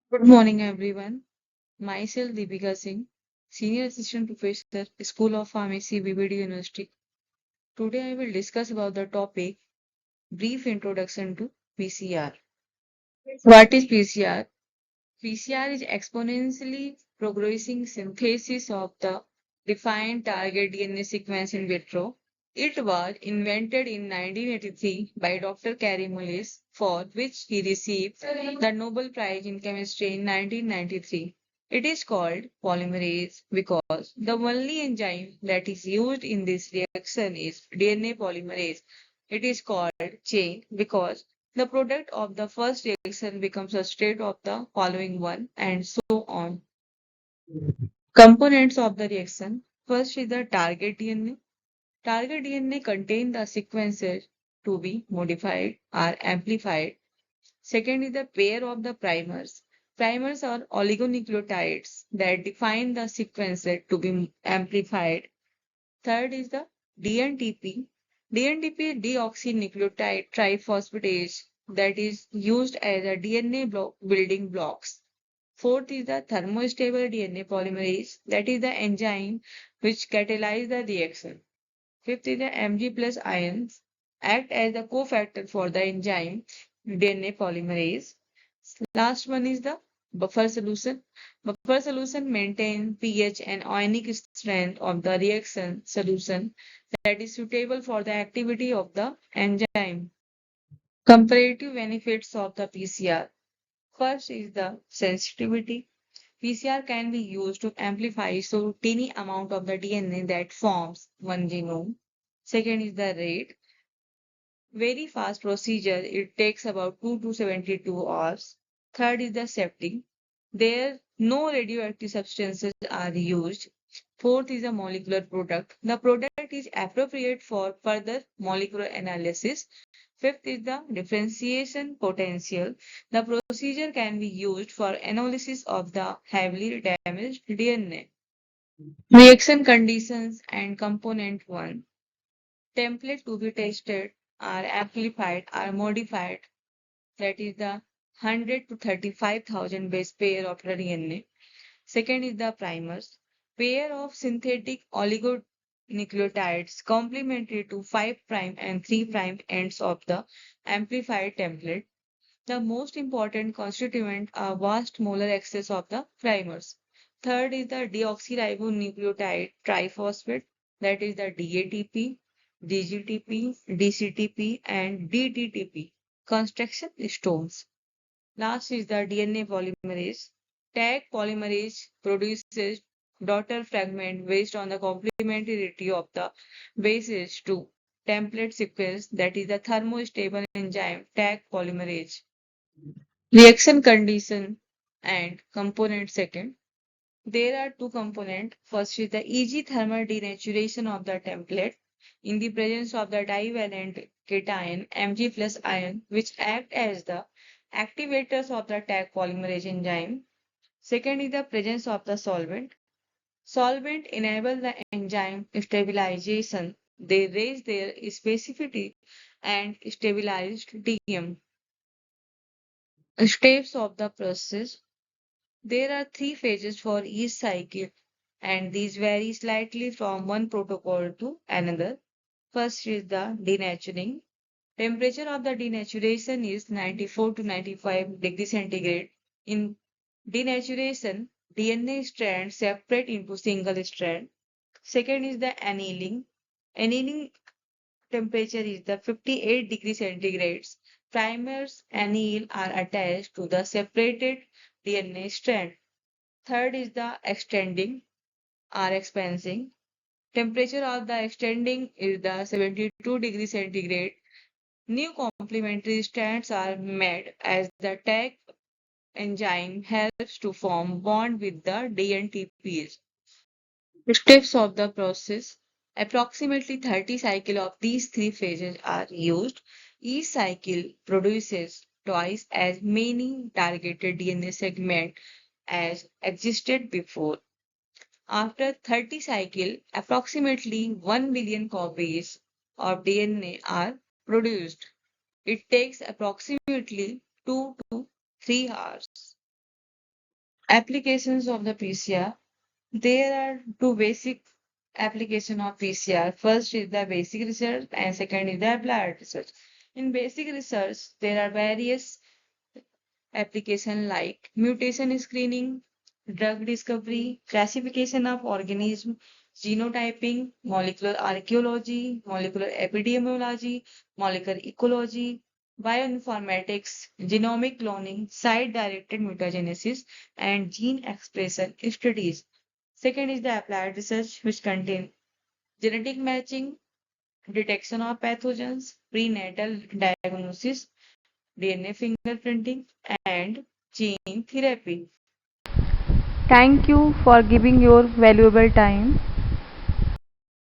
Good morning, everyone. Myself, Deepika Singh, Senior Assistant Professor, School of Pharmacy, BBD University. Today, I will discuss about the topic Brief Introduction to PCR. What is PCR? PCR is exponentially progressing synthesis of the defined target DNA sequence in vitro. It was invented in 1983 by Dr. Carey Mullis, for which he received the Nobel Prize in Chemistry in 1993. It is called polymerase because the only enzyme that is used in this reaction is DNA polymerase. It is called chain because the product of the first reaction becomes a state of the following one, and so on. Components of the reaction. First is the target DNA. Target DNA contain the sequences to be modified or amplified. Second is the pair of the primers. Primers are oligonucleotides that define the sequences to be amplified. Third is the DNTP. DNTP is deoxynucleotide triphosphatase that is used as a DNA building blocks. Fourth is the thermostable DNA polymerase, that is the enzyme which catalyzes the reaction. Fifth is the Mg plus ions act as the cofactor for the enzyme DNA polymerase. Last one is the buffer solution. Buffer solution maintains pH and ionic strength of the reaction solution that is suitable for the activity of the enzyme. Comparative benefits of the PCR. First is the sensitivity. PCR can be used to amplify so tiny amount of the DNA that forms one genome. Second is the rate. Very fast procedure. It takes about 2 to 72 hours. Third is the safety. There no radioactive substances are used. Fourth is the molecular product. The product is appropriate for further molecular analysis. Fifth is the differentiation potential. The procedure can be used for analysis of the heavily damaged DNA. Reaction conditions and component 1. Template to be tested are amplified or modified, that is the 100 to 35,000 base pair of the DNA. Second is the primers, pair of synthetic oligonucleotides complementary to 5' and 3' ends of the amplified template. The most important constituent are vast molar excess of the primers. Third is the deoxyribonucleotide triphosphate, that is the DATP, DGTP, DCTP, and DTTP. Construction stones. Last is the DNA polymerase. Tag polymerase produces daughter fragment based on the complementarity of the bases to template sequence, that is the thermostable enzyme tag polymerase. Reaction condition and component second. There are two components. First is the easy thermal denaturation of the template in the presence of the divalent cation Mg plus ion, which act as the activators of the tag polymerase enzyme. Second is the presence of the solvent. Solvent enable the enzyme stabilization. They raise their specificity and stabilized DM. Steps of the process. There are three phases for each cycle, and these vary slightly from one protocol to another. First is the denaturing. Temperature of the denaturation is 94 to 95 degrees centigrade. In denaturation, DNA strands separate into single strand. Second is the annealing. Annealing temperature is the 58 degrees centigrade. Primers anneal are attached to the separated DNA strand. Third is the extending or expanding. Temperature of the extending is the 72 degrees centigrade. New complementary strands are made as the tag enzyme helps to form bond with the DNTPs. Steps of the process. Approximately 30 cycles of these three phases are used. Each cycle produces twice as many targeted DNA segments as existed before. After 30 cycles, approximately 1 billion copies of DNA are produced. It takes approximately 2 to 3 hours. Applications of the PCR. There are two basic application of PCR. First is the basic research and second is the applied research. In basic research, there are various application like mutation screening, drug discovery, classification of organism, genotyping, molecular archaeology, molecular epidemiology, molecular ecology, bioinformatics, genomic cloning, site-directed mutagenesis, and gene expression studies. Second is the applied research, which contain genetic matching, detection of pathogens, prenatal diagnosis, DNA fingerprinting, and gene therapy. Thank you for giving your valuable time.